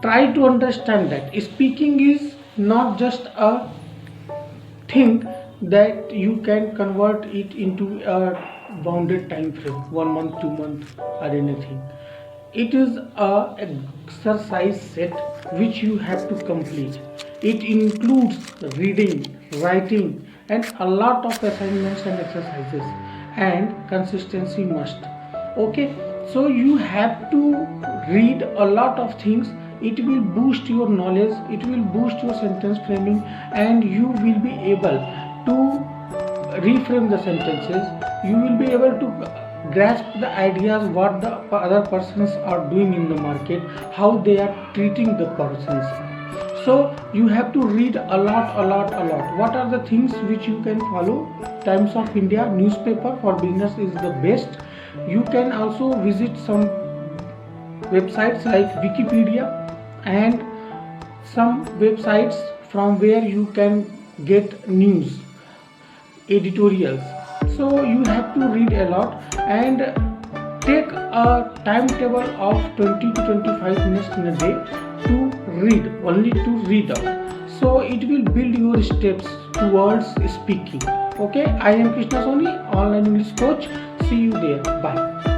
try to understand that speaking is not just a thing that you can convert it into a bounded time frame, 1 month, 2 month, or anything. It is a exercise set which you have to complete. It includes reading, writing, and a lot of assignments and exercises, and consistency must. Okay, so you have to read a lot of things. It will boost your knowledge, it will boost your sentence framing, and you will be able to reframe the sentences. You will be able to grasp the ideas what the other persons are doing in the market, how they are treating the persons. So you have to read a lot. What are the things which you can follow? Times of India newspaper for beginners is the best. You can also visit some websites like Wikipedia and some websites from where you can get news, editorials. So you have to read a lot and take a timetable of 20 to 25 minutes in a day to read, only to read out. So it will build your steps towards speaking. Okay, I am Krishna Soni, online English coach. See you there. Bye.